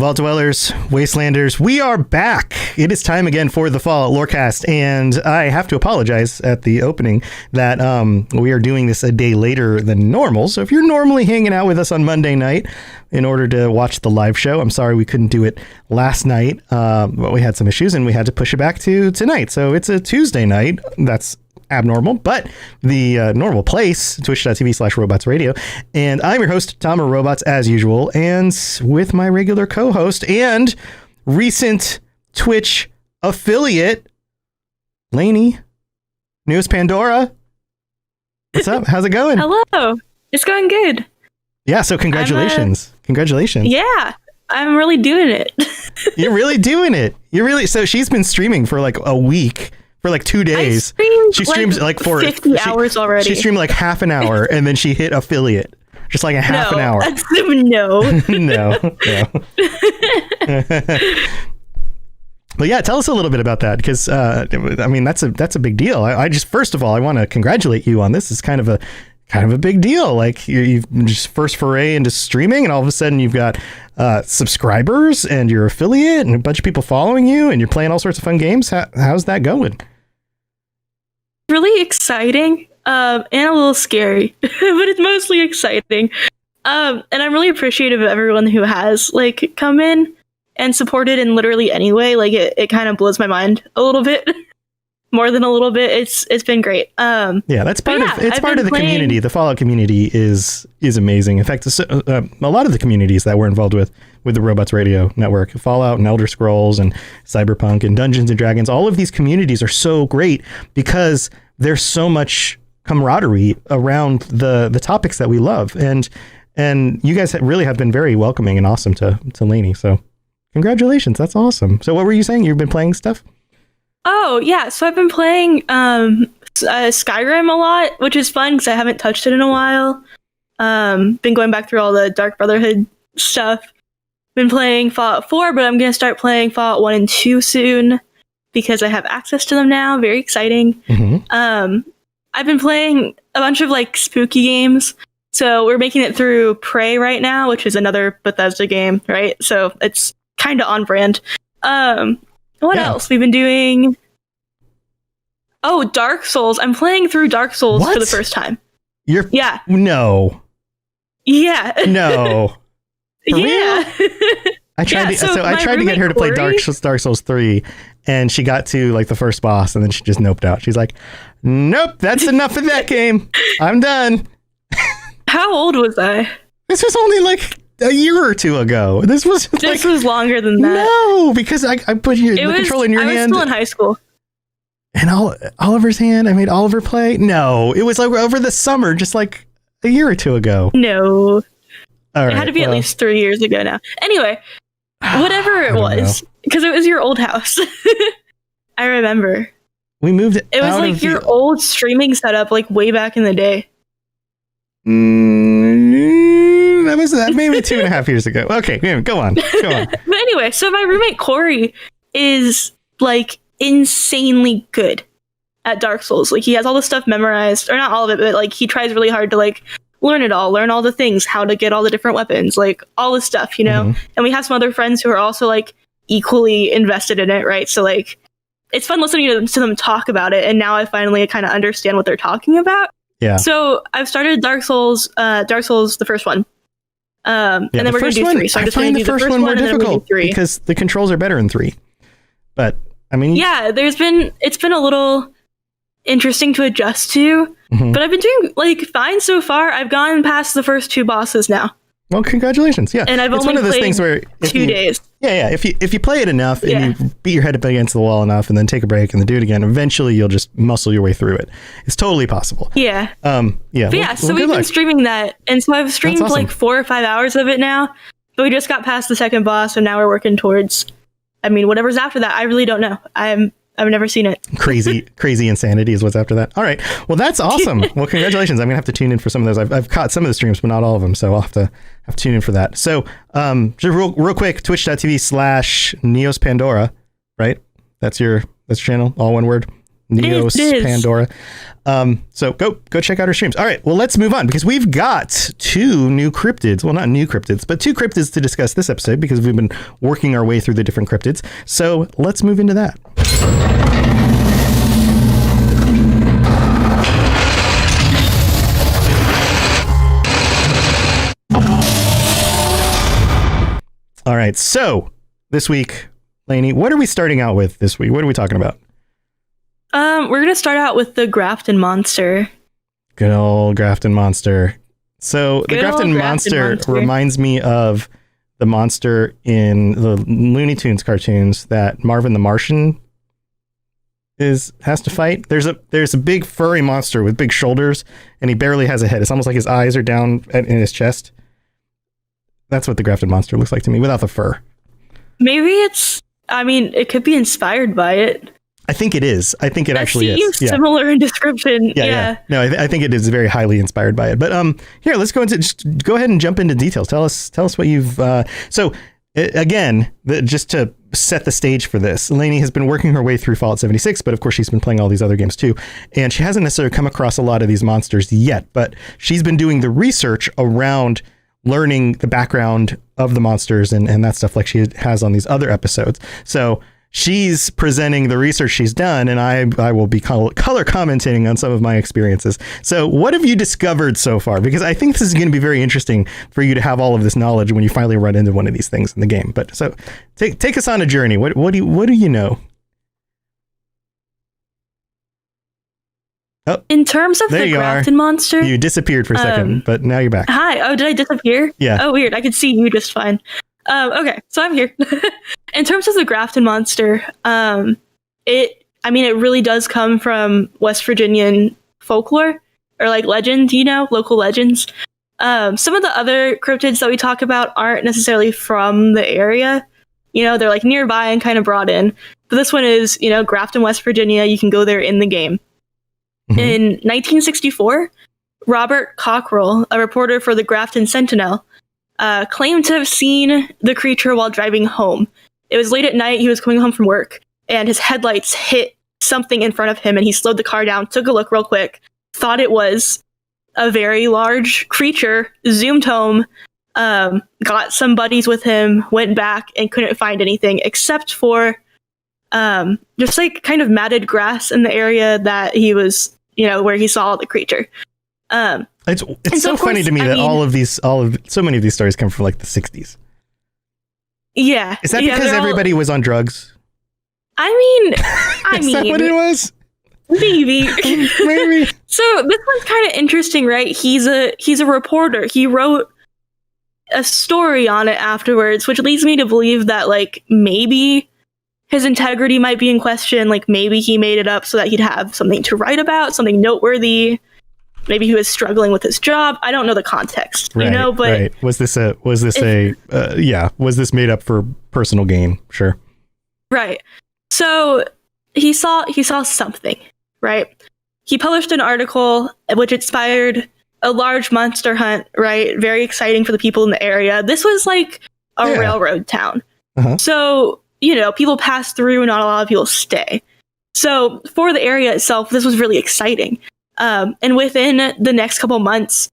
Vault Dwellers, Wastelanders, we are back. It is time again for the Fallout Lorecast, and I have to apologize at the opening that we are doing this a day later than normal. So if you're normally hanging out with us on Monday night in order to watch the live show, I'm sorry we couldn't do it last night, but we had some issues and we had to push it back to tonight. So it's a Tuesday night. That's abnormal, but the normal place, twitch.tv/robotsradio. And I'm your host, Tom of Robots, as usual, and with my regular co-host and recent Twitch affiliate, Lainey, News Pandora. What's up? How's it going? Hello. It's going good. Yeah, so congratulations. Congratulations. Yeah, I'm really doing it. You're really doing it. So she's been streaming for like a week. For like 2 days. She streams like for 50 hours already. She streamed like half an hour and then she hit affiliate. Just like a half an hour. No. No. But yeah, tell us a little bit about that, because I mean that's a big deal. I just, first of all, I want to congratulate you on this. It's kind of a big deal. Like you've just first foray into streaming, and all of a sudden you've got subscribers and you're affiliate and a bunch of people following you, and you're playing all sorts of fun games. How's that going? Really exciting and a little scary, but it's mostly exciting. And I'm really appreciative of everyone who has like come in and supported in literally any way. Like it kind of blows my mind a little bit. More than a little bit. It's been great. Yeah, that's part of the community. The Fallout community is amazing. In fact, a lot of the communities that we're involved with the Robots Radio Network, Fallout and Elder Scrolls and Cyberpunk and Dungeons and Dragons, all of these communities are so great because there's so much camaraderie around the topics that we love. And you guys really have been very welcoming and awesome to Lainey. So congratulations. That's awesome. So what were you saying? You've been playing stuff? Oh, yeah. So I've been playing Skyrim a lot, which is fun because I haven't touched it in a while. Been going back through all the Dark Brotherhood stuff. Been playing Fallout 4, but I'm going to start playing Fallout 1 and 2 soon because I have access to them now. Very exciting. Mm-hmm. I've been playing a bunch of like spooky games. So we're making it through Prey right now, which is another Bethesda game, right? So it's kind of on brand. What else? We've been doing... Oh, Dark Souls. I'm playing through Dark Souls for the first time. Yeah. No. Yeah. No. For yeah. Real? I tried to get her to play Dark Souls 3, and she got to like the first boss, and then she just noped out. She's like, nope, that's enough of that game. I'm done. How old was I? This was only like a year or two ago. This was longer than that. No, because I put the controller in your hand. I was still in high school. And Oliver's hand, I made Oliver play. No, it was like over the summer, just like a year or two ago. No. All right, it had to be at least 3 years ago now. Anyway, whatever it was, because it was your old house. I remember. We moved it. It was like your old streaming setup, like way back in the day. That maybe 2.5 years ago. Okay, go on. But anyway, so my roommate Corey is like insanely good at Dark Souls. Like he has all the stuff memorized, or not all of it, but like he tries really hard to like learn it all, learn all the things, how to get all the different weapons, like all this stuff, you know? Mm-hmm. And we have some other friends who are also like equally invested in it, right? So like it's fun listening to them talk about it, and now I finally kind of understand what they're talking about. Yeah. So I've started Dark Souls the first one. And then we're going to do 3. So I'm just going to do the first one more difficult because the controls are better in 3. But I mean, yeah, it's been a little interesting to adjust to, mm-hmm. but I've been doing like fine so far. I've gone past the first 2 bosses now. Well, congratulations. Yeah. And I've only played where 2 days. Yeah. If you play it enough and you beat your head up against the wall enough and then take a break and then do it again, eventually you'll just muscle your way through it. It's totally possible. Yeah. Yeah. So we've been streaming that. And so I've streamed like 4 or 5 hours of it now, but we just got past the second boss and now we're working towards, whatever's after that. I really don't know. I've never seen it. Crazy insanity is what's after that. All right. Well, that's awesome. Well, congratulations. I'm gonna have to tune in for some of those. I've caught some of the streams, but not all of them. So I'll have to tune in for that. So just real quick, twitch.tv/Neos Pandora, right? That's your channel, all one word. Neos, It is. Pandora. So go check out our streams. All right, well, let's move on because we've got two new cryptids. Well, not new cryptids, but two cryptids to discuss this episode because we've been working our way through the different cryptids. So let's move into that. All right, so this week, Lainey, what are we starting out with this week? What are we talking about? We're gonna start out with the Grafton Monster. Good old Grafton Monster. So the Good Grafton old Monster Monster. reminds me of the monster in the Looney Tunes cartoons that Marvin the Martian has to fight. There's a big furry monster with big shoulders, and he barely has a head. It's almost like his eyes are down in his chest. That's what the Grafton Monster looks like to me, without the fur. Maybe it could be inspired by it. I think it is. I think it actually seems is. Yeah. similar in description. Yeah. No, I think it is very highly inspired by it. But here, let's go ahead and jump into details. Tell us what you've. Just to set the stage for this, Lainey has been working her way through Fallout 76, but of course she's been playing all these other games too, and she hasn't necessarily come across a lot of these monsters yet. But she's been doing the research around learning the background of the monsters and that stuff like she has on these other episodes. So she's presenting the research she's done, and I will be color commentating on some of my experiences. So what have you discovered so far? Because I think this is going to be very interesting for you to have all of this knowledge when you finally run into one of these things in the game. But so take us on a journey. What do you know? Oh, In terms of the Grafton Monster, you disappeared for a second, but now you're back. Hi. Oh, did I disappear? Yeah. Oh, weird. I could see you just fine. Okay, so I'm here. In terms of the Grafton Monster, it really does come from West Virginian folklore or like legend, local legends. Some of the other cryptids that we talk about aren't necessarily from the area. They're like nearby and kind of brought in. But this one is, Grafton, West Virginia. You can go there in the game. Mm-hmm. In 1964, Robert Cockrell, a reporter for the Grafton Sentinel, claimed to have seen the creature while driving home. It was late at night. He was coming home from work, and his headlights hit something in front of him, and he slowed the car down, took a look real quick, thought it was a very large creature, zoomed home, got some buddies with him, went back, and couldn't find anything except for just like kind of matted grass in the area that he was, where he saw the creature. It's so funny to me that so many of these stories come from like the 60s. Yeah. Is that because everybody was on drugs? Is that what it was? Maybe. Maybe. So this one's kind of interesting, right? He's a reporter. He wrote a story on it afterwards, which leads me to believe that like maybe his integrity might be in question. Like maybe he made it up so that he'd have something to write about, something noteworthy. Maybe he was struggling with his job. I don't know the context, but right. Was this made up for personal gain? Sure. Right. So he saw something, right? He published an article which inspired a large monster hunt, right? Very exciting for the people in the area. This was like a railroad town. Uh-huh. So, people pass through, not a lot of people stay. So for the area itself, this was really exciting. And within the next couple months,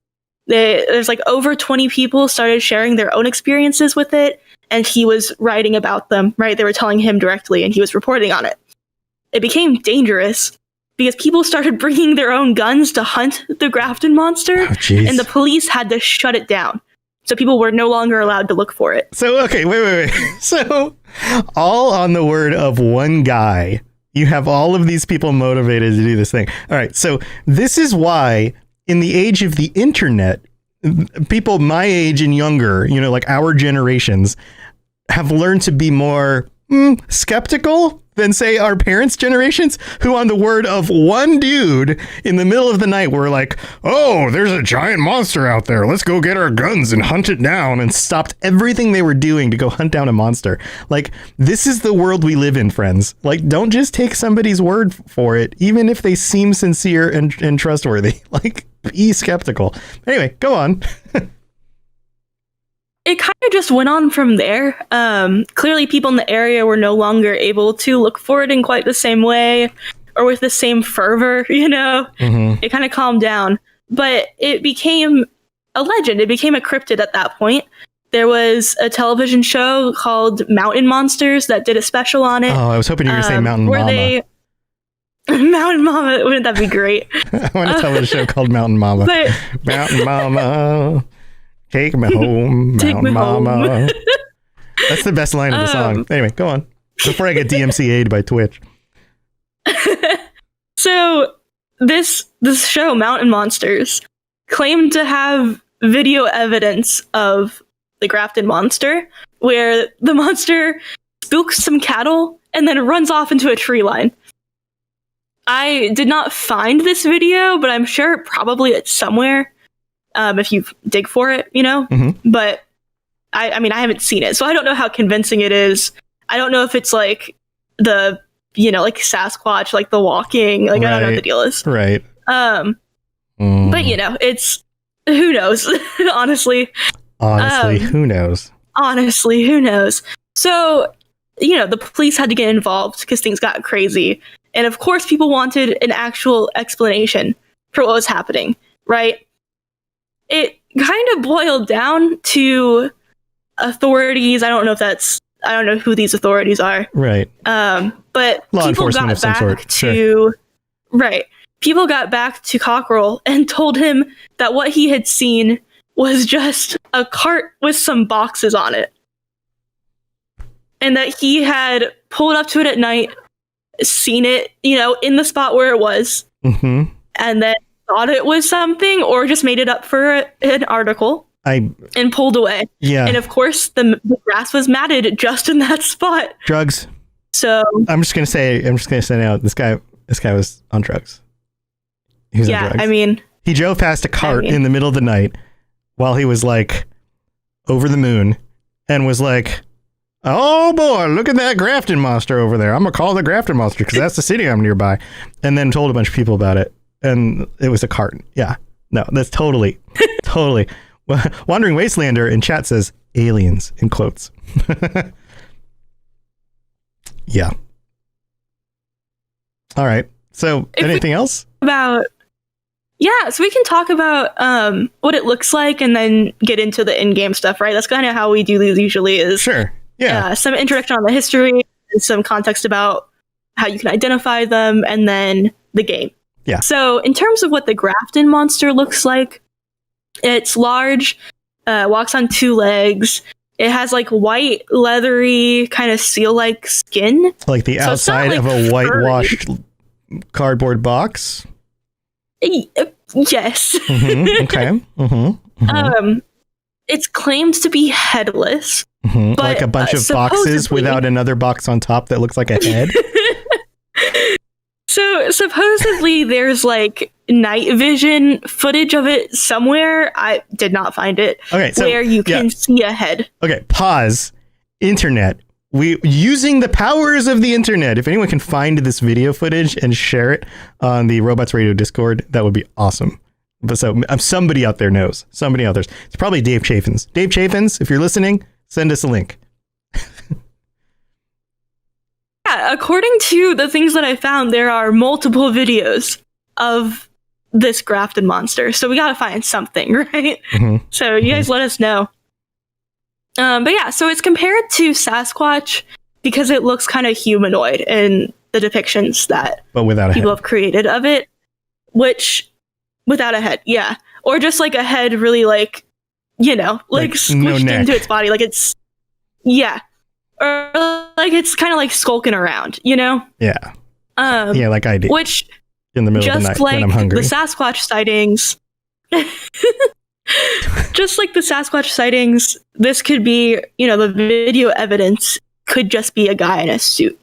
there's like over 20 people started sharing their own experiences with it, and he was writing about them, right? They were telling him directly, and he was reporting on it. It became dangerous because people started bringing their own guns to hunt the Grafton Monster, and the police had to shut it down. So people were no longer allowed to look for it. So, okay, wait. So, all on the word of one guy, you have all of these people motivated to do this thing. All right, so this is why in the age of the internet, people my age and younger, like our generations, have learned to be more skeptical than, say, our parents' generations, who on the word of one dude in the middle of the night were like, oh, there's a giant monster out there. Let's go get our guns and hunt it down, and stopped everything they were doing to go hunt down a monster. Like, this is the world we live in, friends. Like, don't just take somebody's word for it, even if they seem sincere and trustworthy. Like, be skeptical. Anyway, go on. It kind of just went on from there. Clearly, people in the area were no longer able to look for it in quite the same way, or with the same fervor, It kind of calmed down, but it became a legend. It became a cryptid at that point. There was a television show called Mountain Monsters that did a special on it. Oh, I was hoping you were going to say Mountain Mama. Mountain Mama, wouldn't that be great? I want to tell a show called Mountain Mama. Mountain Mama, take me home, Mountain Mama. Home. That's the best line of the song. Anyway, go on. Before I get DMCA'd by Twitch. So this show, Mountain Monsters, claimed to have video evidence of the Grafton Monster, where the monster spooks some cattle and then runs off into a tree line. I did not find this video, but I'm sure probably it's somewhere if you dig for it, Mm-hmm. But I mean, I haven't seen it, so I don't know how convincing it is. I don't know if it's like the, like Sasquatch, like the walking, like I don't know what the deal is. Right. But it's, who knows? Honestly, who knows? Honestly, who knows? So, the police had to get involved because things got crazy. And of course, people wanted an actual explanation for what was happening, right? It kind of boiled down to authorities. I don't know who these authorities are. Right. But law people enforcement got of some back sort. to, Sure. Right. People got back to Cockerell and told him that what he had seen was just a cart with some boxes on it. And that he had pulled up to it at night, seen it, in the spot where it was, mm-hmm. and then thought it was something or just made it up for an article and pulled away. Yeah. And of course, the grass was matted just in that spot. Drugs. So I'm just gonna say now, this guy was on drugs. He was on drugs. I mean, he drove past a cart in the middle of the night while he was like over the moon and was like, "Oh boy, look at that Grafton monster over there. I'm gonna call the Grafton monster because that's the city I'm nearby." And then told a bunch of people about it, and it was a cart. Yeah, no, that's totally. Wandering Wastelander in chat says aliens in quotes. Yeah. All right. So anything else? So we can talk about what it looks like and then get into the in-game stuff, right? That's kind of how we do these usually is. Sure. Yeah. Some introduction on the history, and some context about how you can identify them, and then the game. Yeah. So in terms of what the Grafton monster looks like, it's large, walks on two legs. It has like white, leathery, kind of seal-like skin. Like the outside of a whitewashed cardboard box? Yes. Mm-hmm. Okay. Mm-hmm. Mm-hmm. It's claimed to be headless. Mm-hmm. But, like a bunch of boxes without another box on top that looks like a head? So supposedly there's like night vision footage of it somewhere. I did not find it. Okay, so, where you can see a head. Okay, pause. Internet. We using the powers of the internet. If anyone can find this video footage and share it on the Robots Radio Discord, that would be awesome. But so somebody out there knows. Somebody out there. It's probably Dave Chaffins. Dave Chaffins, if you're listening, send us a link. Yeah, according to the things that I found, there are multiple videos of this Grafton monster. So we gotta find something, right? Mm-hmm. So you guys let us know. But yeah, so it's compared to Sasquatch because it looks kind of humanoid in the depictions that people have created of it, which without a head, yeah. Or just like a head really like squished into its body. Like it's, yeah. Or like it's kind of like skulking around, Yeah. Yeah, like I do. Which, in the middle of the night when I'm hungry. The Sasquatch sightings, just like the Sasquatch sightings, this could be, the video evidence could just be a guy in a suit,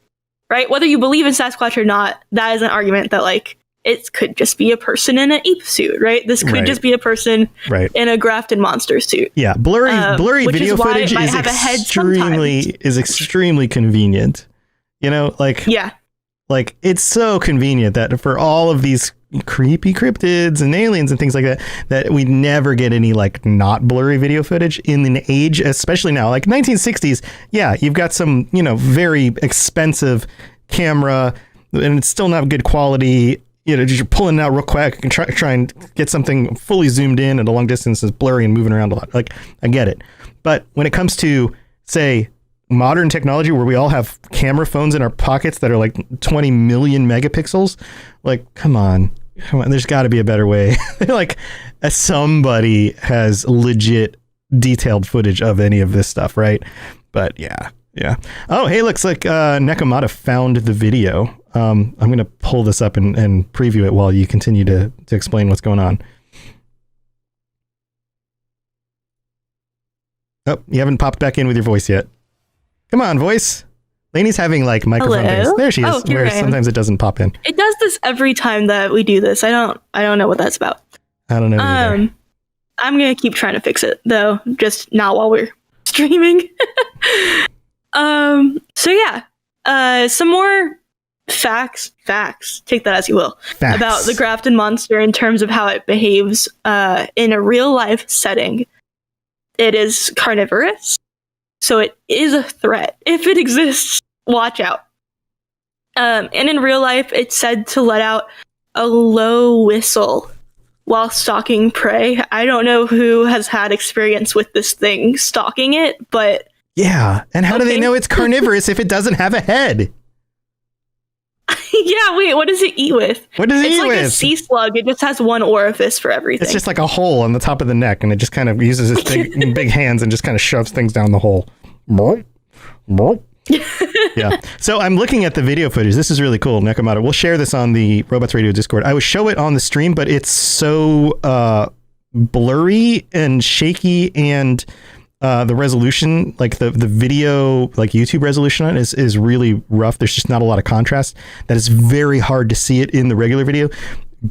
right? Whether you believe in Sasquatch or not, that is an argument that like it could just be a person in an ape suit, right? This could just be a person in a Grafton monster suit. Yeah, blurry video footage is extremely convenient. Like it's so convenient that for all of these creepy cryptids and aliens and things like that we never get any like not blurry video footage in an age, especially now, like 1960s. Yeah, you've got some, very expensive camera and it's still not good quality. You know, you're pulling it out real quick and try and get something fully zoomed in at a long distance is blurry and moving around a lot. Like, I get it. But when it comes to, say, modern technology where we all have camera phones in our pockets that are like 20 million megapixels, like, come on, there's got to be a better way. Like, somebody has legit detailed footage of any of this stuff, right? But yeah. Oh, hey, looks like Nekomata found the video. I'm going to pull this up and preview it while you continue to explain what's going on. Oh, you haven't popped back in with your voice yet. Come on, voice. Lainey's having like microphone things. There she is. Oh, where sometimes it doesn't pop in. It does this every time that we do this. I don't know what that's about. I don't know either. I'm gonna keep trying to fix it though, just not while we're streaming. So yeah, some more facts, take that as you will, about the Grafton Monster in terms of how it behaves in a real life setting. It is carnivorous, so it is a threat. If it exists, watch out. And in real life, it's said to let out a low whistle while stalking prey. I don't know who has had experience with this thing stalking it, but... Yeah, and how do they know it's carnivorous if it doesn't have a head? Yeah, wait, what does it eat with? What does it eat with? It's like a sea slug. It just has one orifice for everything. It's just like a hole on the top of the neck, and it just kind of uses its big hands and just kind of shoves things down the hole. Yeah. So I'm looking at the video footage. This is really cool, Nekomata. We'll share this on the Robots Radio Discord. I would show it on the stream, but it's so blurry and shaky, and the resolution, like the video, like YouTube resolution on it is really rough. There's just not a lot of contrast. That is very hard to see it in the regular video.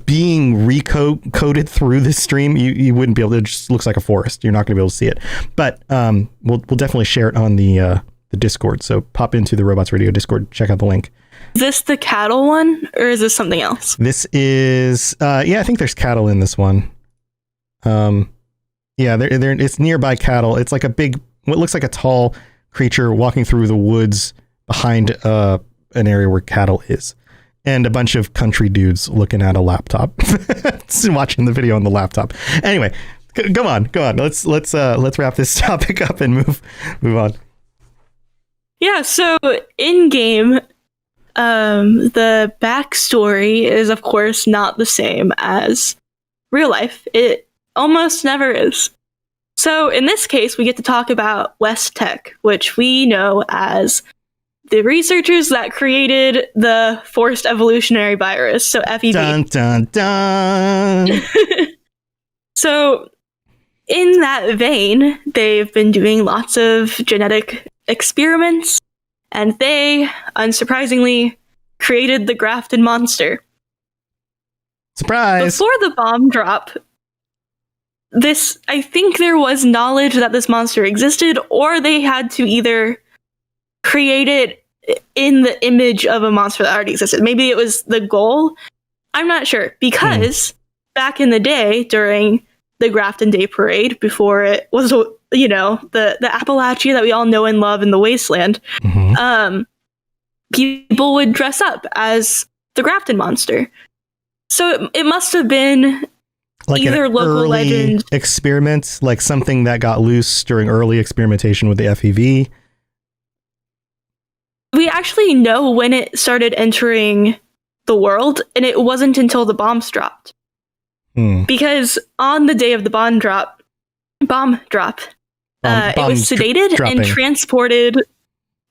Being recoded through this stream, you wouldn't be able to. It just looks like a forest. You're not going to be able to see it. But we'll definitely share it on the Discord. So pop into the Robots Radio Discord. Check out the link. Is this the cattle one, or is this something else? This is I think there's cattle in this one. Yeah, it's nearby cattle. It's like a big, what looks like a tall creature walking through the woods behind an area where cattle is, and a bunch of country dudes looking at a laptop, watching the video on the laptop. Anyway, go on. Let's wrap this topic up and move on. Yeah. So in game, the backstory is of course not the same as real life. It almost never is. So in this case, we get to talk about West Tech, which we know as the researchers that created the forced evolutionary virus, so FEV. Dun, dun, dun. So in that vein, they've been doing lots of genetic experiments, and they, unsurprisingly, created the Grafton Monster. Surprise! Before the bomb drop, I think there was knowledge that this monster existed, or they had to either create it in the image of a monster that already existed. Maybe it was the goal. I'm not sure, because back in the day, during the Grafton Day Parade, before it was, you know, the Appalachia that we all know and love in the Wasteland, people would dress up as the Grafton Monster. So it must have been like either an local early legend experiment, like something that got loose during early experimentation with the FEV. We actually know when it started entering the world, and it wasn't until the bombs dropped. Because on the day of the bomb drop, it was sedated and transported.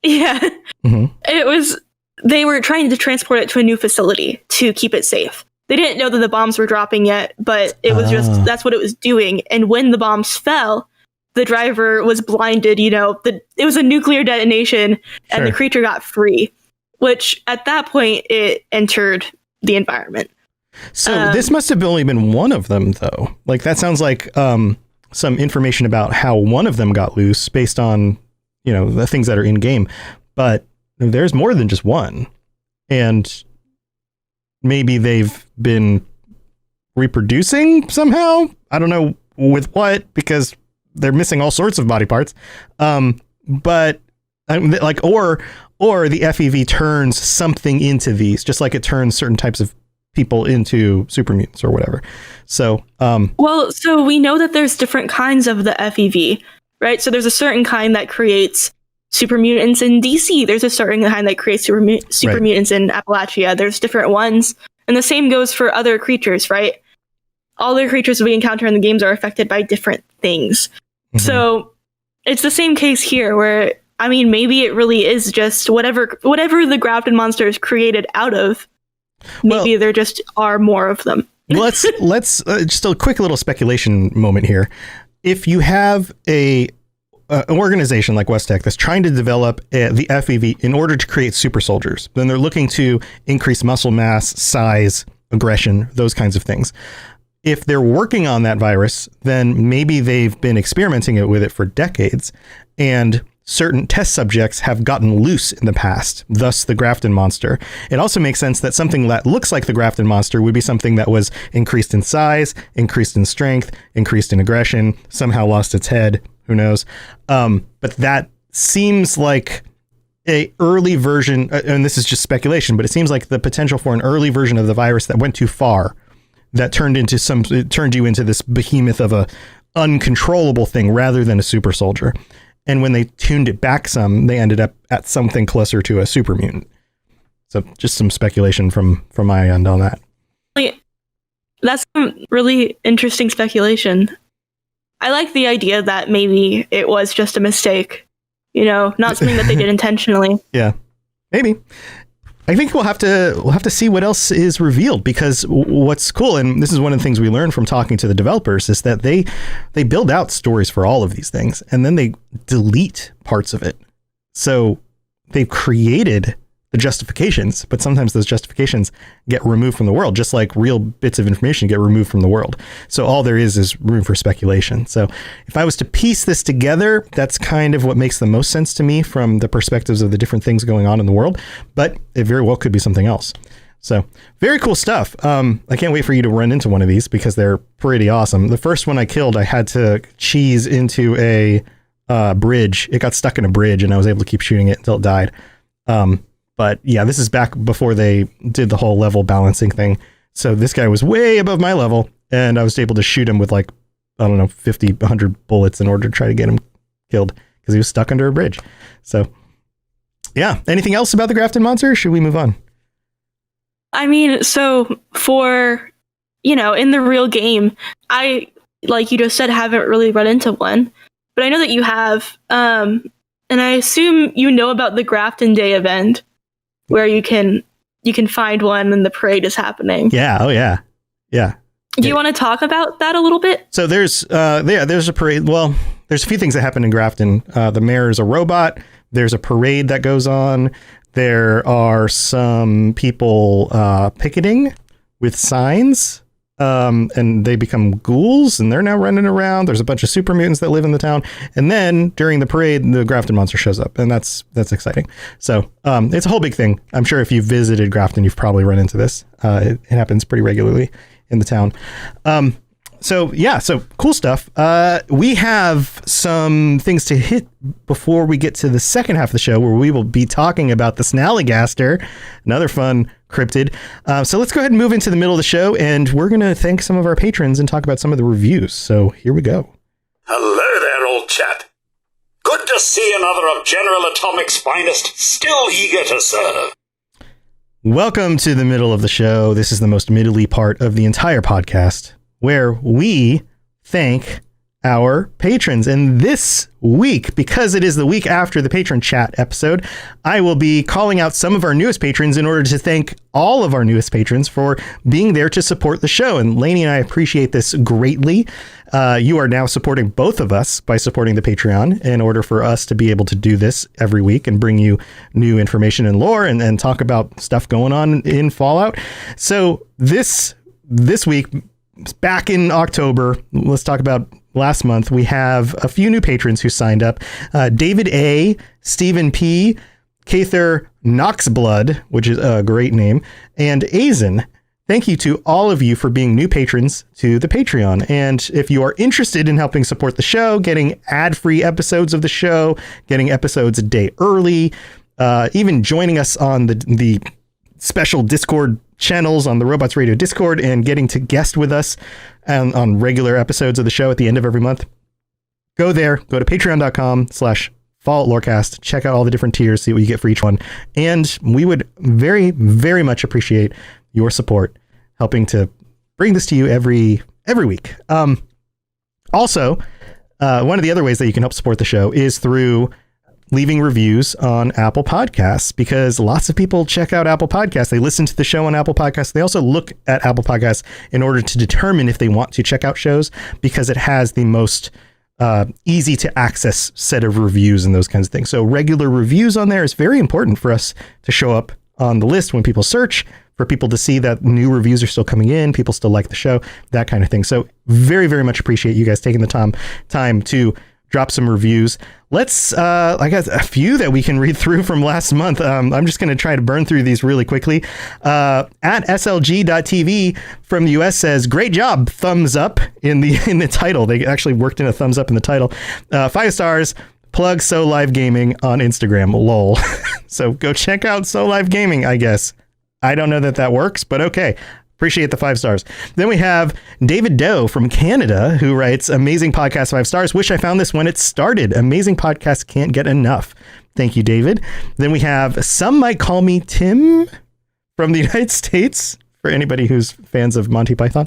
Yeah, it was. They were trying to transport it to a new facility to keep it safe. They didn't know that the bombs were dropping yet, but it was just, that's what it was doing. And when the bombs fell, the driver was blinded, you know, it was a nuclear detonation, and the creature got free, which at that point, it entered the environment. So this must have only been one of them, though. Like, that sounds like some information about how one of them got loose based on, you know, the things that are in game. But there's more than just one. And maybe they've been reproducing somehow. I don't know with what, because they're missing all sorts of body parts. But or the FEV turns something into these, just like it turns certain types of people into super mutants or whatever. So, so we know that there's different kinds of the FEV, right? So there's a certain kind that creates super mutants in DC. There's a certain kind that creates super Right. mutants in Appalachia. There's different ones. And the same goes for other creatures, right? All the creatures we encounter in the games are affected by different things. Mhm. So it's the same case here where, I mean, maybe it really is just whatever the Grafton Monster is created out of. Maybe there just are more of them. let's just a quick little speculation moment here. If you have an organization like West Tech that's trying to develop the FEV in order to create super soldiers, then they're looking to increase muscle mass, size, aggression, those kinds of things. If they're working on that virus, then maybe they've been experimenting with it for decades, and certain test subjects have gotten loose in the past, thus the Grafton Monster. It also makes sense that something that looks like the Grafton Monster would be something that was increased in size, increased in strength, increased in aggression, somehow lost its head. Who knows? But that seems like a early version, and this is just speculation, but it seems like the potential for an early version of the virus that went too far, that turned you into this behemoth of a uncontrollable thing rather than a super soldier. And when they tuned it back some, they ended up at something closer to a super mutant. So just some speculation from my end on that. That's some really interesting speculation. I like the idea that maybe it was just a mistake, not something that they did intentionally. Yeah, maybe. I think we'll have to see what else is revealed, because what's cool, and this is one of the things we learned from talking to the developers, is that they build out stories for all of these things and then they delete parts of it. So they've created the justifications, but sometimes those justifications get removed from the world, just like real bits of information get removed from the world. So all there is room for speculation. So if I was to piece this together, that's kind of what makes the most sense to me from the perspectives of the different things going on in the world, but it very well could be something else. So very cool stuff. I can't wait for you to run into one of these because they're pretty awesome. The first one I killed, I had to cheese into a bridge. It got stuck in a bridge and I was able to keep shooting it until it died. But yeah, this is back before they did the whole level balancing thing. So this guy was way above my level and I was able to shoot him with 50, 100 bullets in order to try to get him killed because he was stuck under a bridge. So yeah, anything else about the Grafton Monster? Or should we move on? I mean, so for, in the real game, I, like you just said, haven't really run into one, but I know that you have, and I assume about the Grafton Day Event, where you can find one and the parade is happening. Yeah. Oh yeah. Yeah. Do you want to talk about that a little bit? So there's a parade. Well, there's a few things that happen in Grafton. The mayor is a robot. There's a parade that goes on. There are some people picketing with signs, and they become ghouls, and they're now running around. There's a bunch of super mutants that live in the town, and then during the parade, the Grafton Monster shows up, and that's exciting. So it's a whole big thing. I'm sure if you've visited Grafton, you've probably run into this. It happens pretty regularly in the town. So cool stuff. We have some things to hit before we get to the second half of the show, where we will be talking about the Snallygaster, another fun cryptid. So let's go ahead and move into the middle of the show, and we're going to thank some of our patrons and talk about some of the reviews. So here we go. Hello there, old chap. Good to see another of General Atomic's finest, still eager to serve. Welcome to the middle of the show. This is the most middly part of the entire podcast, where we thank our patrons. And this week, because it is the week after the patron chat episode, I will be calling out some of our newest patrons in order to thank all of our newest patrons for being there to support the show. And Lainey and I appreciate this greatly. You are now supporting both of us by supporting the Patreon in order for us to be able to do this every week and bring you new information and lore and talk about stuff going on in Fallout. So this week, back in October, let's talk about last month, we have a few new patrons who signed up. David A., Stephen P., Cather Knoxblood, which is a great name, and Azen. thank you to all of you for being new patrons to the Patreon. And if you are interested in helping support the show, getting ad-free episodes of the show, getting episodes a day early, even joining us on the special Discord channels on the Robots Radio Discord and getting to guest with us on regular episodes of the show at the end of every month, go there, go to patreon.com/FalloutLorecast, check out all the different tiers, see what you get for each one. And we would very, very much appreciate your support, helping to bring this to you every week. Also, one of the other ways that you can help support the show is through leaving reviews on Apple Podcasts, because lots of people check out Apple Podcasts. They listen to the show on Apple Podcasts. They also look at Apple Podcasts in order to determine if they want to check out shows, because it has the most easy to access set of reviews and those kinds of things. So regular reviews on there is very important for us to show up on the list when people search, for people to see that new reviews are still coming in, people still like the show, that kind of thing. So very, very much appreciate you guys taking the time to drop some reviews. Let's, I got a few that we can read through from last month. I'm just going to try to burn through these really quickly. At slg.tv from the US says, great job, thumbs up in the title. They actually worked in a thumbs up in the title. 5 stars, plug So Live Gaming on Instagram, lol. So go check out So Live Gaming, I guess. I don't know that works, but okay. Appreciate the 5 stars. Then we have David Doe from Canada, who writes, amazing podcast, 5 stars. Wish I found this when it started. Amazing podcast, can't get enough. Thank you, David. Then we have Some Might Call Me Tim from the United States, for anybody who's fans of Monty Python.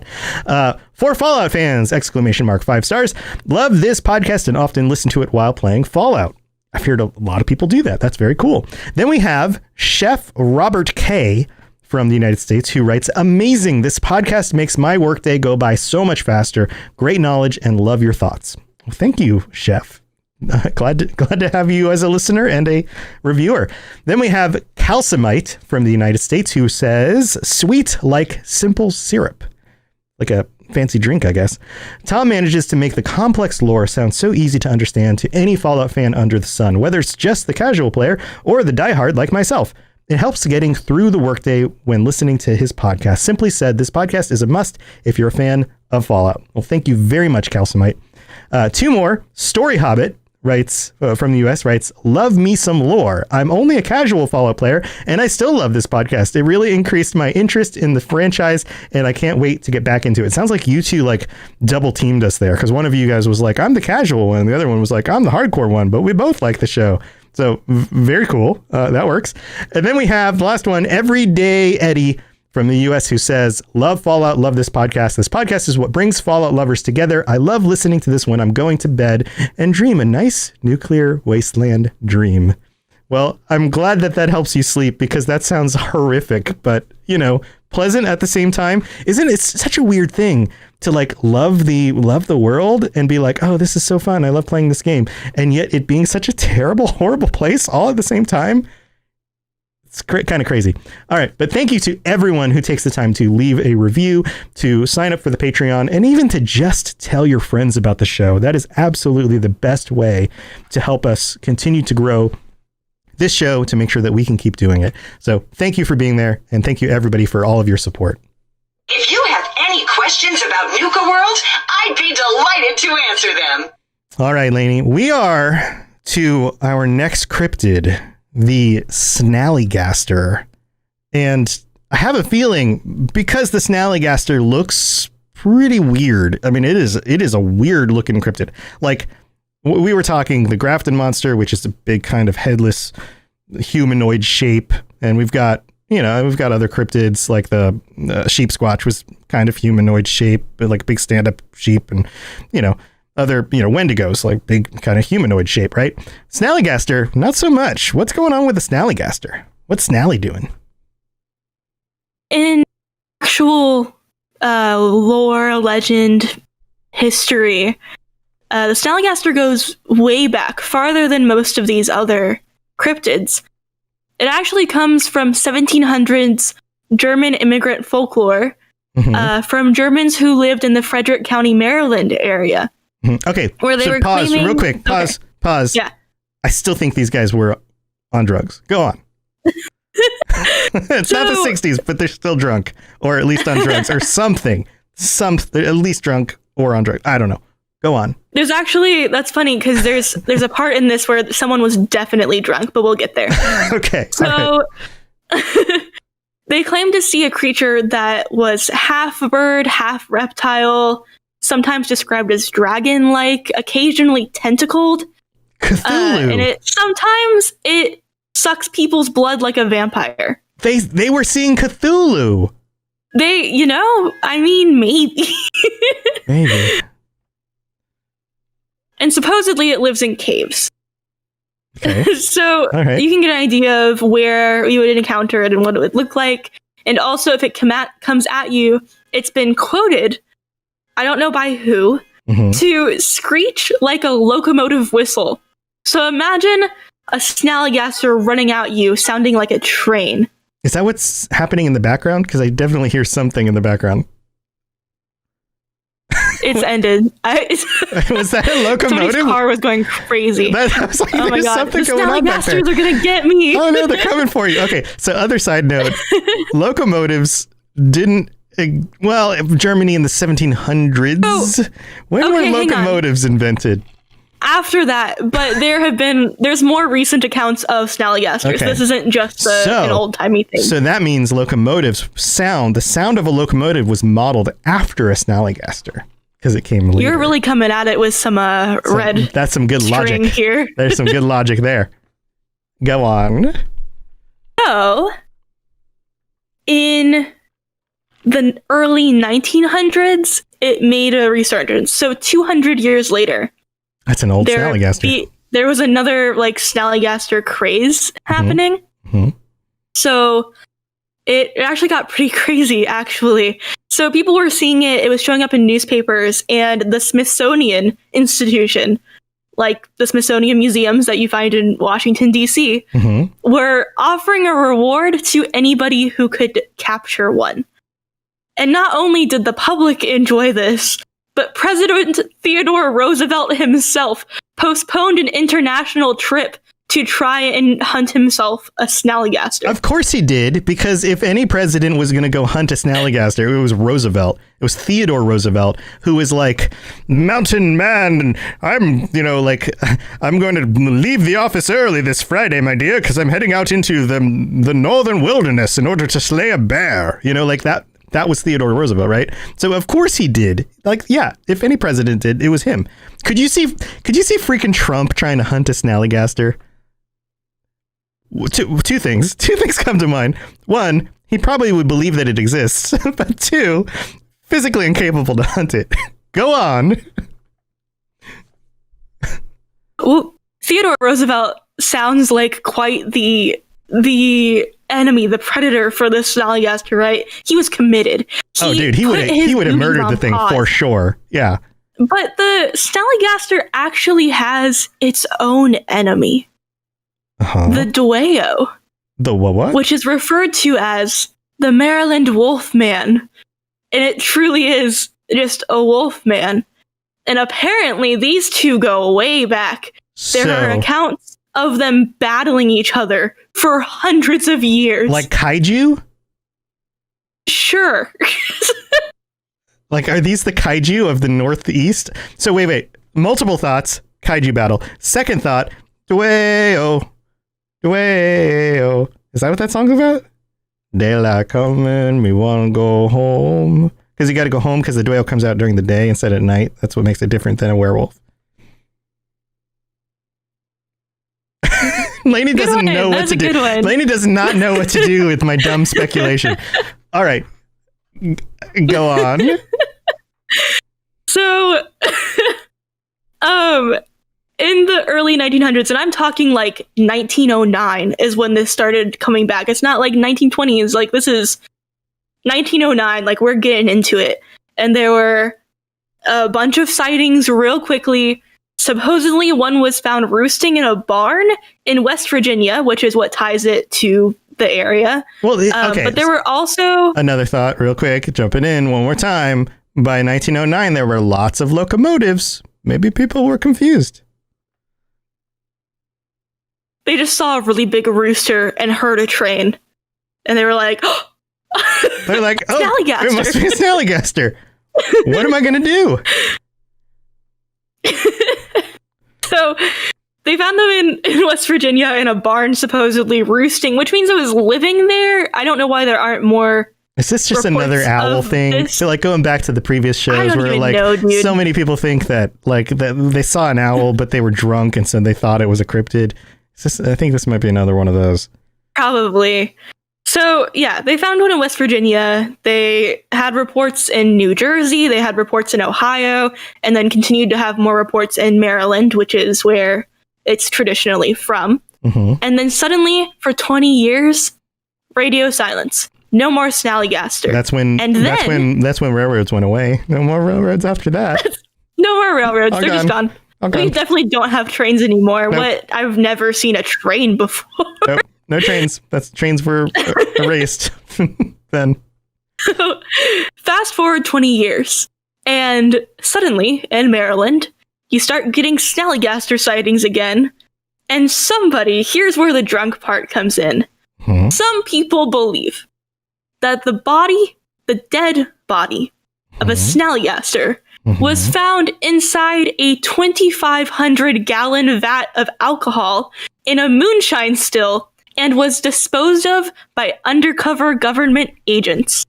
For Fallout fans, ! 5 stars. Love this podcast and often listen to it while playing Fallout. I've heard a lot of people do that. That's very cool. Then we have Chef Robert K from the United States, who writes, amazing. This podcast makes my workday go by so much faster. Great knowledge and love your thoughts. Well, thank you, Chef. Glad to have you as a listener and a reviewer. Then we have Calcimite from the United States, who says, sweet like simple syrup. Like a fancy drink, I guess. Tom manages to make the complex lore sound so easy to understand to any Fallout fan under the sun, whether it's just the casual player or the diehard like myself. It helps getting through the workday when listening to his podcast. Simply said, this podcast is a must if you're a fan of Fallout. Well, thank you very much, Calcimite. 2 more. Story Hobbit writes, from the US, writes, love me some lore. I'm only a casual Fallout player, and I still love this podcast. It really increased my interest in the franchise, and I can't wait to get back into it. Sounds like you two like double teamed us there, because one of you guys was like, I'm the casual one, and the other one was like, I'm the hardcore one, but we both like the show. So very cool. That works. And then we have the last one, Everyday Eddie from the US, who says, love Fallout, love this podcast. This podcast is what brings Fallout lovers together. I love listening to this when I'm going to bed and dream a nice nuclear wasteland dream. Well, I'm glad that helps you sleep, because that sounds horrific, but pleasant at the same time. Isn't it such a weird thing to like love the world and be like, oh, this is so fun, I love playing this game, and yet it being such a terrible, horrible place all at the same time? It's kind of crazy. All right, but thank you to everyone who takes the time to leave a review, to sign up for the Patreon, and even to just tell your friends about the show. That is absolutely the best way to help us continue to grow this show, to make sure that we can keep doing it. So thank you for being there, and thank you everybody for all of your support. If you have any questions about Nuka World, I'd be delighted to answer them. All right, Lainey, we are to our next cryptid, the Snallygaster. And I have a feeling, because the Snallygaster looks pretty weird. I mean, it is a weird looking cryptid. Like, we were talking the Grafton Monster, which is a big kind of headless humanoid shape. And we've got other cryptids like the sheep squatch was kind of humanoid shape, but like a big stand-up sheep, and, other, Wendigos, like big kind of humanoid shape, right? Snallygaster, not so much. What's going on with the Snallygaster? What's Snally doing? In actual lore, legend, history, the Snallygaster goes way back, farther than most of these other cryptids. It actually comes from 1700s German immigrant folklore, from Germans who lived in the Frederick County, Maryland area. Okay, where they were pause claiming... real quick. Pause. Yeah. I still think these guys were on drugs. Go on. It's not the 60s, but they're still drunk, or at least on drugs, or something. At least drunk or on drugs. I don't know. Go on. There's actually, that's funny because there's a part in this where someone was definitely drunk, but we'll get there. Okay. So they claim to see a creature that was half bird, half reptile, sometimes described as dragon-like, occasionally tentacled. Cthulhu. And sometimes it sucks people's blood like a vampire. They were seeing Cthulhu. Maybe. Maybe. And supposedly it lives in caves. Okay. So right. You can get an idea of where you would encounter it and what it would look like. And also if it comes at you, it's been quoted, I don't know by who, to screech like a locomotive whistle. So imagine a Snallygaster running at you sounding like a train. Is that what's happening in the background? Because I definitely hear something in the background. It's ended. Was that a locomotive? Somebody's car was going crazy. I was like, oh my there's god, something the going on back there. Snallygasters are going to get me. Oh no, they're coming for you. Okay, so other side note, locomotives didn't, Germany in the 1700s. When were locomotives invented? After that, but there's more recent accounts of Snallygasters. Okay. This isn't just an old-timey thing. So that means locomotives the sound of a locomotive was modeled after a Snallygaster because it came later. You're really coming at it with some red. That's some good logic here. There's some good logic there. Go on. So, in the early 1900s, it made a resurgence. So 200 years later. That's an old Snallygaster. There was another Snallygaster craze happening. Mm-hmm. So it actually got pretty crazy, actually. So people were seeing it. It was showing up in newspapers, and the Smithsonian Institution, like the Smithsonian museums that you find in Washington, D.C., were offering a reward to anybody who could capture one. And not only did the public enjoy this, but President Theodore Roosevelt himself postponed an international trip to try and hunt himself a Snallygaster. Of course he did, because if any president was going to go hunt a Snallygaster, it was Roosevelt. It was Theodore Roosevelt, who was like, mountain man, and I'm going to leave the office early this Friday, my dear, because I'm heading out into the northern wilderness in order to slay a bear. That was Theodore Roosevelt, right? So of course he did. If any president did, it was him. Could you see freaking Trump trying to hunt a Snallygaster? Two things come to mind. One, he probably would believe that it exists, but two, physically incapable to hunt it. Go on. Well, Theodore Roosevelt sounds like quite the enemy, the predator for the Snallygaster, right? He was committed. He would have murdered the thing for sure. Yeah. But the Snallygaster actually has its own enemy. The Dueo. The what? Which is referred to as the Maryland Wolfman. And it truly is just a wolfman. And apparently these two go way back. There are accounts of them battling each other for hundreds of years. Like kaiju? Sure. Are these the kaiju of the Northeast? So wait. Multiple thoughts. Kaiju battle. Second thought. Dueo. Is that what that song's about? Daylight coming, me wanna go home. Because you gotta go home because the Dueo comes out during the day instead of at night. That's what makes it different than a werewolf. Lainey doesn't know what to do. Lainey does not know what to do with my dumb speculation. All right. Go on. So, in the early 1900s, and I'm talking 1909 is when this started coming back. It's not 1920s. This is 1909. We're getting into it. And there were a bunch of sightings real quickly. Supposedly, one was found roosting in a barn in West Virginia, which is what ties it to the area. Well, okay. But there were also... Another thought, real quick, jumping in one more time. By 1909, there were lots of locomotives. Maybe people were confused. They just saw a really big rooster and heard a train. and they were like, They're like, oh, Snallygaster. it must be a Snallygaster. What am I going to do? So they found them in West Virginia in a barn, supposedly roosting, which means it was living there. I don't know why there aren't more. Is this just reports another owl of thing? this. So like going back to the previous I shows don't where even like know, dude. so many people think that like that they saw an owl, but they were drunk and so they thought it was a cryptid. I think this might be another one of those. Probably. So, yeah, they found one in West Virginia. They had reports in New Jersey. They had reports in Ohio, and then continued to have more reports in Maryland, which is where it's traditionally from. Mm-hmm. And then suddenly, for 20 years, radio silence. No more Snallygaster. That's when railroads went away. No more railroads after that. No more railroads. All They're just gone. All We gone. definitely don't have trains anymore. Nope. I've never seen a train before. Nope. No trains. Trains were erased then. Fast forward 20 years, and suddenly, in Maryland, you start getting Snallygaster sightings again. And here's where the drunk part comes in. Hmm. Some people believe that the dead body of a Snallygaster was found inside a 2,500 gallon vat of alcohol in a moonshine still and was disposed of by undercover government agents.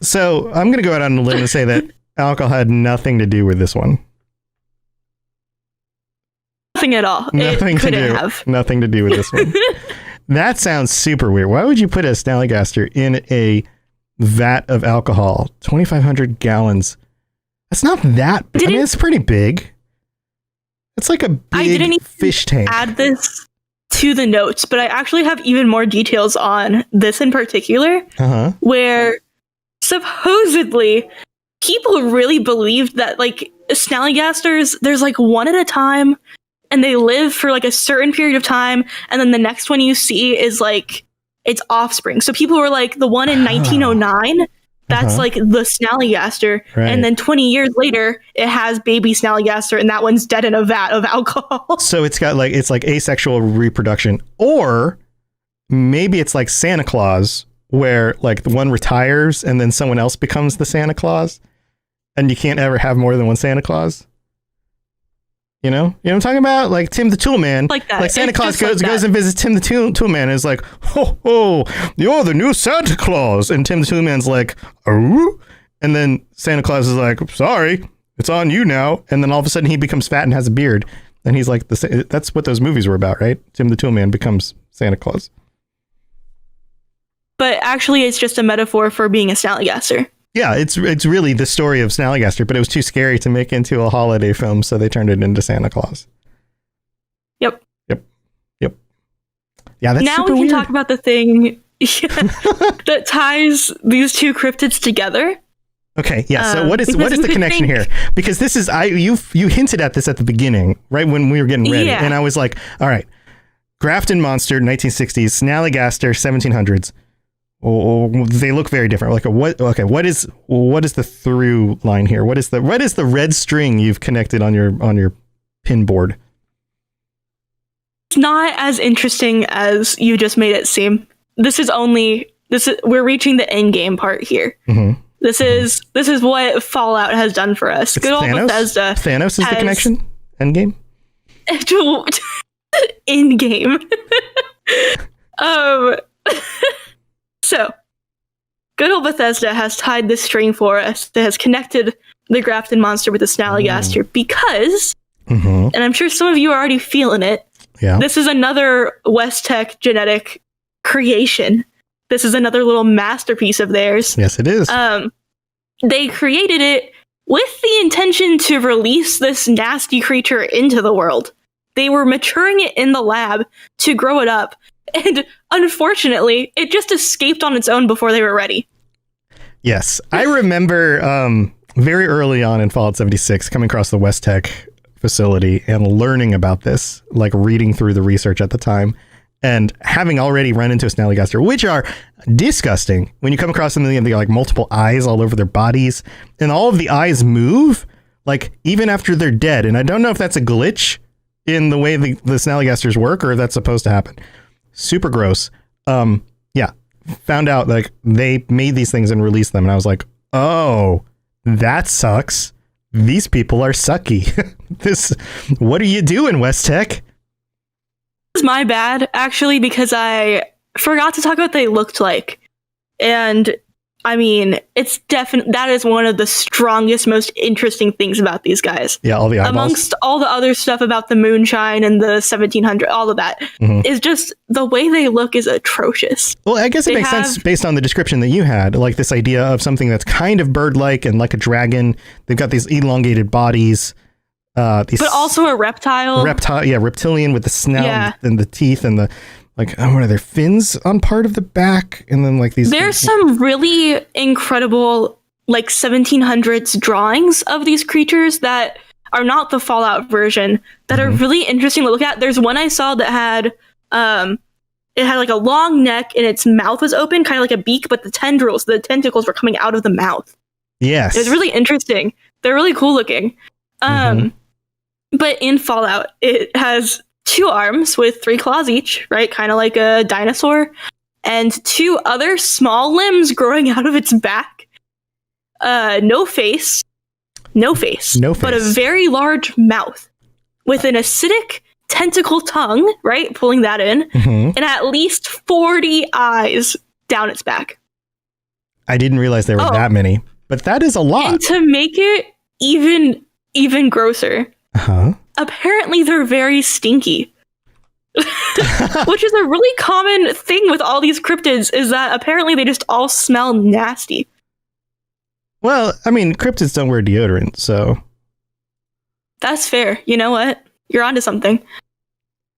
So I'm going to go out on a limb and say that alcohol had nothing to do with this one. Nothing at all. Nothing It to couldn't do. have. Nothing to do with this one. That sounds super weird. Why would you put a Snallygaster in a vat of alcohol? 2,500 gallons. That's not that big. I mean, it's pretty big. It's like a big fish tank. Add this to the notes, but I actually have even more details on this in particular, where supposedly people really believed that like Snallygasters, there's like one at a time and they live for like a certain period of time, and then the next one you see is like its offspring. So people were like, the one in 1909, that's like the Snallygaster, Right. and then 20 years later it has baby Snallygaster, and that one's dead in a vat of alcohol. So it's like asexual reproduction, or maybe it's like Santa Claus, where like the one retires and then someone else becomes the Santa Claus, and you can't ever have more than one Santa Claus. You know what I'm talking about? Like Tim the Toolman. Like that. Like Santa It's Claus just like goes that. and visits Tim the Toolman and is like, ho, you're the new Santa Claus. And Tim the Toolman's like, oh? And then Santa Claus is like, sorry, it's on you now. And then all of a sudden he becomes fat and has a beard. And he's like, that's what those movies were about, right? Tim the Toolman becomes Santa Claus. But actually it's just a metaphor for being a Snallygaster. Yeah, it's really the story of Snallygaster, but it was too scary to make into a holiday film, so they turned it into Santa Claus. Yep. Yeah, that's now super we can weird. talk about the thing that ties these two cryptids together. Okay, yeah. So what is because the you connection think- here? Because this is you hinted at this at the beginning, right when we were getting ready, Yeah. and I was like, all right, Grafton Monster, 1960s, Snallygaster, 1700s. Oh, they look very different. Like what is the through line here? What is the red string you've connected on your pin board? It's not as interesting as you just made it seem. We're reaching the end game part here. Mm-hmm. This is what Fallout has done for us. It's Good old Thanos? Bethesda. Thanos is the connection? Endgame? In game. So, good old Bethesda has tied this string for us that has connected the Grafton Monster with the Snallygaster because, and I'm sure some of you are already feeling it, Yeah. this is another West Tech genetic creation. This is another little masterpiece of theirs. Yes, it is. They created it with the intention to release this nasty creature into the world. They were maturing it in the lab to grow it up. And unfortunately, it just escaped on its own before they were ready. Yes. I remember very early on in Fallout 76 coming across the West Tech facility and learning about this, like reading through the research at the time and having already run into a Snallygaster, which are disgusting. When you come across them, they have like multiple eyes all over their bodies and all of the eyes move like even after they're dead. And I don't know if that's a glitch in the way the Snallygasters work or if that's supposed to happen. Super gross. Yeah. Found out like they made these things and released them. And I was like, oh, that sucks. These people are sucky. What are you doing, West Tech? It's my bad, actually, because I forgot to talk about what they looked like. And I mean, it's that is one of the strongest, most interesting things about these guys. Yeah, all the eyeballs. Amongst all the other stuff about the moonshine and the 1700, all of that, is just the way they look is atrocious. Well, I guess it makes sense based on the description that you had, like this idea of something that's kind of bird-like and like a dragon. They've got these elongated bodies. But also a reptile. Reptilian with the snout and the teeth and the... Like, what are their fins on part of the back? And then like these... There's some really incredible like 1700s drawings of these creatures that are not the Fallout version that are really interesting to look at. There's one I saw that had, it had like a long neck and its mouth was open, kind of like a beak, but the tentacles were coming out of the mouth. Yes. It was really interesting. They're really cool looking. But in Fallout, it has 2 arms with 3 claws each, right? Kind of like a dinosaur. And 2 other small limbs growing out of its back. No face. But a very large mouth with an acidic tentacle tongue, right? Pulling that in. And at least 40 eyes down its back. I didn't realize there were that many. But that is a lot. And to make it even grosser, apparently they're very stinky. Which is a really common thing with all these cryptids, is that apparently they just all smell nasty. Well, I mean, cryptids don't wear deodorant, so... That's fair. You know what? You're onto something.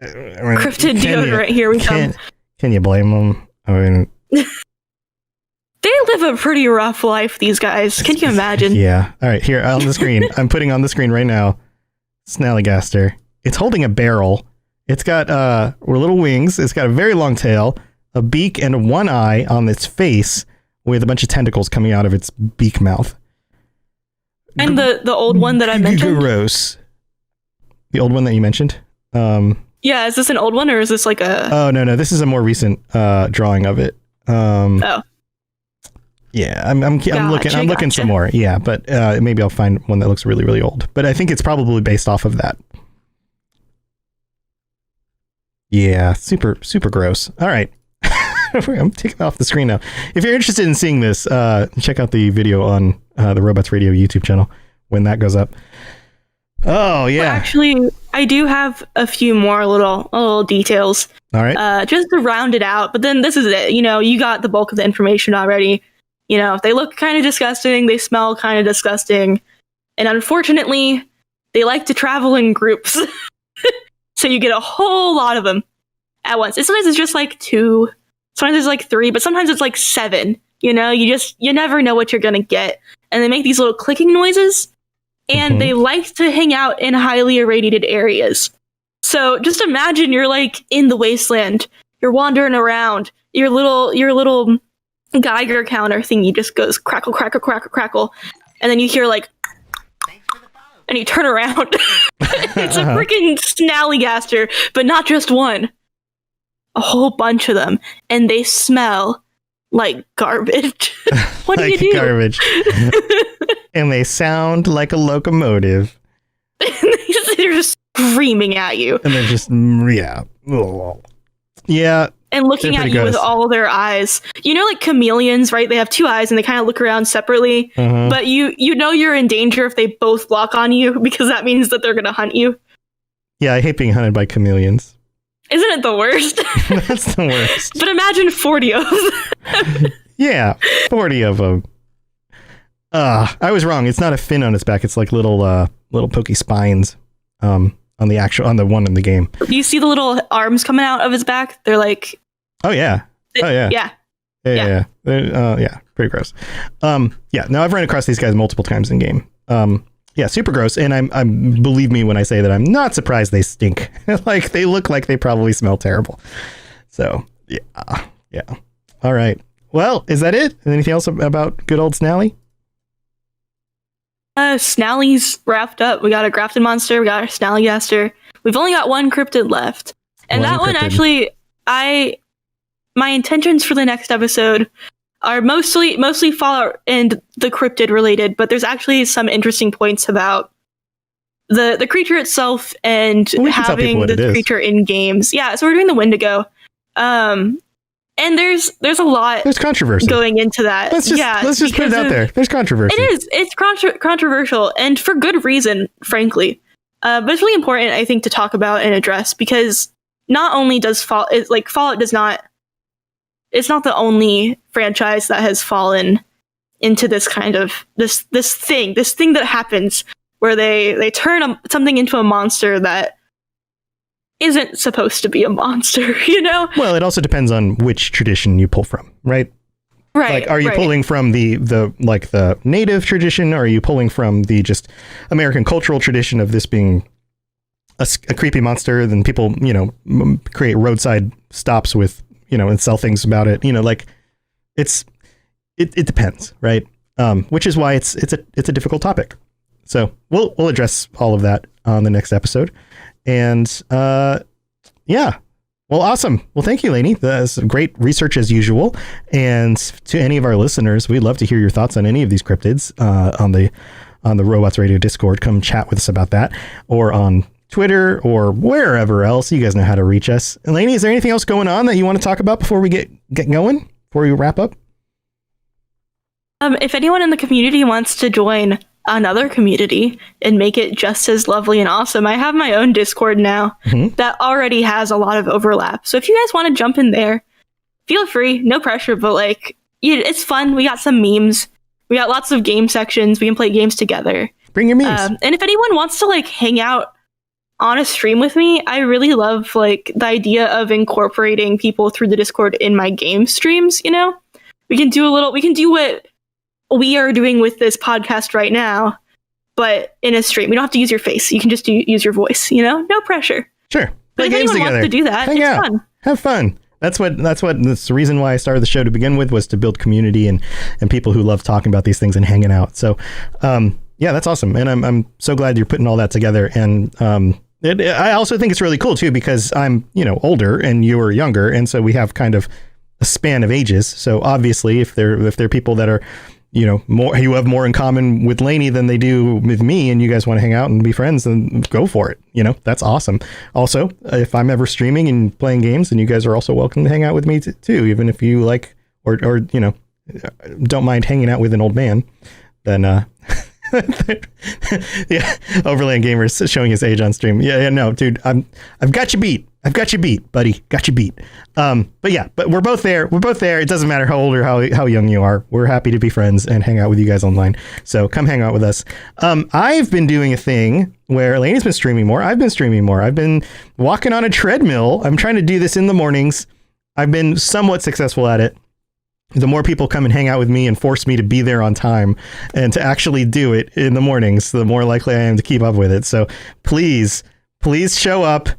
I mean, Cryptid deodorant, here we come. Can you blame them? I mean... They live a pretty rough life, these guys. Can you imagine? Yeah. All right, here on the screen. I'm putting on the screen right now. Snallygaster. It's holding a barrel. It's got little wings. It's got a very long tail, a beak, and 1 eye on its face with a bunch of tentacles coming out of its beak mouth. And the old one that I mentioned? Gross. The old one that you mentioned? Yeah, is this an old one or is this like a... Oh, no. This is a more recent drawing of it. Yeah, I'm looking some more. Yeah, but maybe I'll find one that looks really, really old. But I think it's probably based off of that. Yeah, super, super gross. All right. I'm taking off the screen now. If you're interested in seeing this, check out the video on the Robots Radio YouTube channel when that goes up. Oh, yeah. Well, actually, I do have a few more little details. All right. Just to round it out. But then this is it. You know, you got the bulk of the information already. You know, they look kind of disgusting. They smell kind of disgusting. And unfortunately, they like to travel in groups. So you get a whole lot of them at once. And sometimes it's just like 2. Sometimes it's like 3. But sometimes it's like 7. You know, you never know what you're going to get. And they make these little clicking noises. And they like to hang out in highly irradiated areas. So just imagine you're like in the wasteland. You're wandering around. Your little Geiger counter thingy just goes crackle, crackle, crackle, crackle. And then you hear like, and you turn around. It's a freaking Snallygaster, but not just one. A whole bunch of them. And they smell like garbage. What do you do? Garbage. And they sound like a locomotive. They're just screaming at you. And they're just, yeah. Yeah. And looking at you with all their eyes. You know, like chameleons, right? They have 2 eyes and they kind of look around separately. But you know you're in danger if they both lock on you, because that means that they're going to hunt you. Yeah, I hate being hunted by chameleons. Isn't it the worst? That's the worst. But imagine 40 of them. Yeah, 40 of them. I was wrong. It's not a fin on its back. It's like little pokey spines on the one in the game. You see the little arms coming out of his back? They're like... Oh, yeah. Yeah. Pretty gross. No, I've run across these guys multiple times in game. Yeah, super gross. And I'm believe me when I say that I'm not surprised they stink. Like, they look like they probably smell terrible. So, yeah. All right. Well, is that it? Anything else about good old Snally? Snally's wrapped up. We got a Grafton Monster. We got our Snallygaster. We've only got one cryptid left. And that one, actually, my intentions for the next episode are mostly Fallout and the cryptid related, but there's actually some interesting points about the creature itself and having the creature in games. Yeah, so we're doing the Wendigo. And there's a lot. There's controversy going into that. Let's just put it out there. There's controversy. It is. It's controversial, and for good reason, frankly. But it's really important, I think, to talk about and address, because not only does Fallout does not. It's not the only franchise that has fallen into this kind of this thing that happens where they turn something into a monster that isn't supposed to be a monster, you know? Well, it also depends on which tradition you pull from, right? Right. Like, are you pulling from the native tradition, or are you pulling from the just American cultural tradition of this being a creepy monster? Then people, create roadside stops with, and sell things about it. Like it depends, right? Which is why it's a difficult topic. So we'll address all of that on the next episode. And yeah. Well, awesome. Well, thank you, Lainey. That's great research as usual. And to any of our listeners, we'd love to hear your thoughts on any of these cryptids on the Robots Radio Discord. Come chat with us about that, or on Twitter, or wherever else. You guys know how to reach us. And Lainey, is there anything else going on that you want to talk about before we get going? Before we wrap up? If anyone in the community wants to join another community and make it just as lovely and awesome, I have my own Discord now that already has a lot of overlap. So if you guys want to jump in there, feel free. No pressure, but it's fun. We got some memes. We got lots of game sections. We can play games together. Bring your memes. And if anyone wants to hang out on a stream with me, I really love the idea of incorporating people through the Discord in my game streams. We can do what we are doing with this podcast right now, but in a stream. We don't have to use your face. You can just use your voice, no pressure. Sure. But if anyone wants to do that, Hang out. Fun. Have fun. That's the reason why I started the show to begin with, was to build community and people who love talking about these things and hanging out. So, yeah, that's awesome. And I'm so glad you're putting all that together. And, I also think it's really cool too, because I'm, older and you're younger. And so we have kind of a span of ages. So obviously if they're people that are, more, you have more in common with Lainey than they do with me, and you guys want to hang out and be friends, then go for it. That's awesome. Also, if I'm ever streaming and playing games, then you guys are also welcome to hang out with me too, even if you or don't mind hanging out with an old man, then, yeah, Overland Gamers showing his age on stream. Yeah, no, dude, I've got you beat. Buddy. Got you beat. But we're both there. It doesn't matter how old or how young you are. We're happy to be friends and hang out with you guys online. So come hang out with us. I've been doing a thing where Lainey's been streaming more. I've been streaming more. I've been walking on a treadmill. I'm trying to do this in the mornings. I've been somewhat successful at it. The more people come and hang out with me and force me to be there on time and to actually do it in the mornings, the more likely I am to keep up with it. So please show up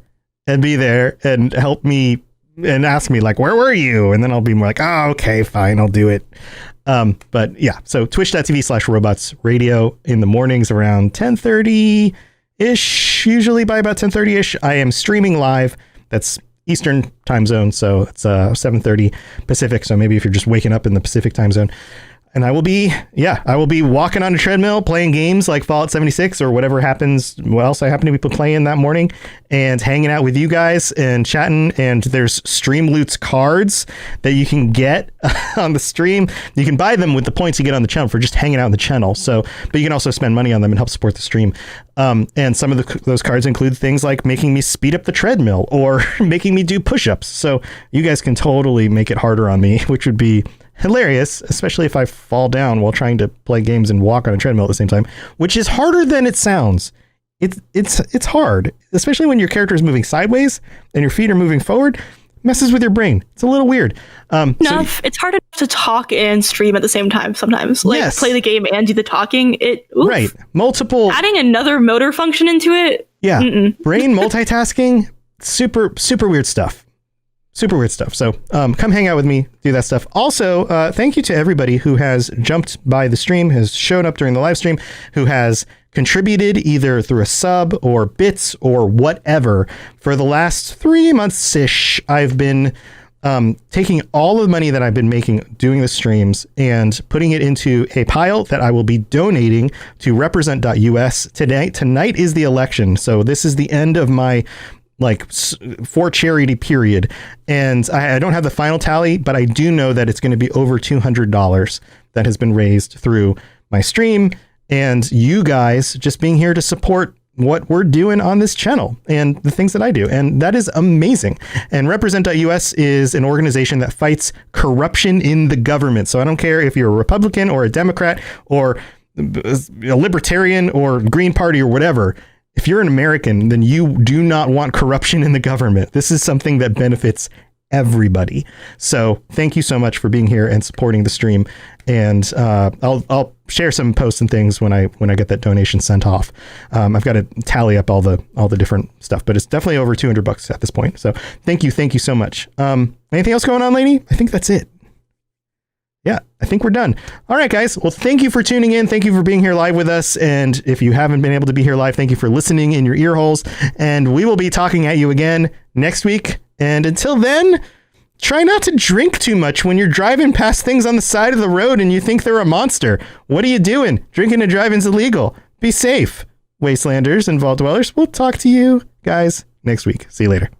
and be there and help me and ask me where were you? And then I'll be more oh, okay, fine, I'll do it. But yeah, so twitch.tv/robots radio in the mornings around 10:30 ish, usually by about 10:30 ish. I am streaming live. That's Eastern time zone, so it's 7:30 Pacific. So maybe if you're just waking up in the Pacific time zone, and I will be walking on a treadmill playing games like Fallout 76 or whatever else I happen to be playing that morning, and hanging out with you guys and chatting. And there's Stream Loots cards that you can get on the stream. You can buy them with the points you get on the channel for just hanging out in the channel. So, but you can also spend money on them and help support the stream. And some of those cards include things like making me speed up the treadmill or making me do push-ups. So you guys can totally make it harder on me, which would be hilarious, especially if I fall down while trying to play games and walk on a treadmill at the same time, which is harder than it sounds. It's hard, especially when your character is moving sideways and your feet are moving forward. Messes with your brain. It's a little weird. It's hard enough to talk and stream at the same time sometimes. Yes. Play the game and do the talking. Right. Multiple. Adding another motor function into it. Yeah. Brain multitasking. Super weird stuff. Super weird stuff. So come hang out with me, do that stuff. Also, thank you to everybody who has jumped by the stream, has shown up during the live stream, who has contributed either through a sub or bits or whatever. For the last 3 months-ish, I've been taking all of the money that I've been making doing the streams and putting it into a pile that I will be donating to represent.us today. Tonight is the election. So this is the end of my for charity period. And I don't have the final tally, but I do know that it's going to be over $200 that has been raised through my stream and you guys just being here to support what we're doing on this channel and the things that I do. And that is amazing. And represent.us is an organization that fights corruption in the government. So I don't care if you're a Republican or a Democrat or a libertarian or Green Party or whatever. If you're an American, then you do not want corruption in the government. This is something that benefits everybody. So thank you so much for being here and supporting the stream. And I'll share some posts and things when I get that donation sent off. I've got to tally up all the different stuff, but it's definitely over $200 at this point. So thank you so much. Anything else going on, lady? I think that's it. Yeah, I think we're done. All right, guys. Well, thank you for tuning in. Thank you for being here live with us. And if you haven't been able to be here live, thank you for listening in your ear holes. And we will be talking at you again next week. And until then, try not to drink too much when you're driving past things on the side of the road and you think they're a monster. What are you doing? Drinking and driving's illegal. Be safe, Wastelanders and Vault Dwellers. We'll talk to you guys next week. See you later.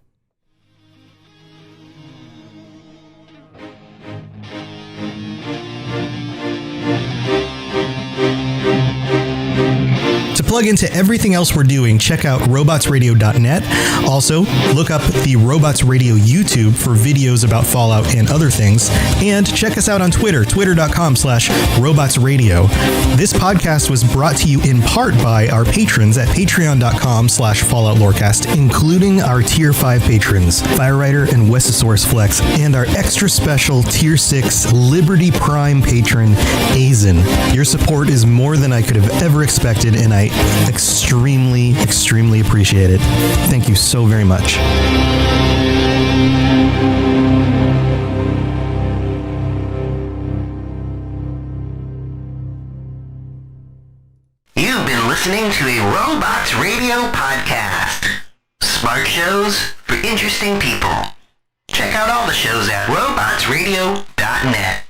To plug into everything else we're doing, check out robotsradio.net. Also, look up the Robots Radio YouTube for videos about Fallout and other things. And check us out on Twitter, twitter.com/robotsradio. This podcast was brought to you in part by our patrons at patreon.com/Fallout Lorecast, including our Tier 5 patrons, Firewriter and Westosaurus Flex, and our extra special Tier 6 Liberty Prime patron, Azen. Your support is more than I could have ever expected, and I extremely appreciate it. Thank you so very much. You've been listening to a Robots Radio podcast. Smart shows for interesting people. Check out all the shows at robotsradio.net.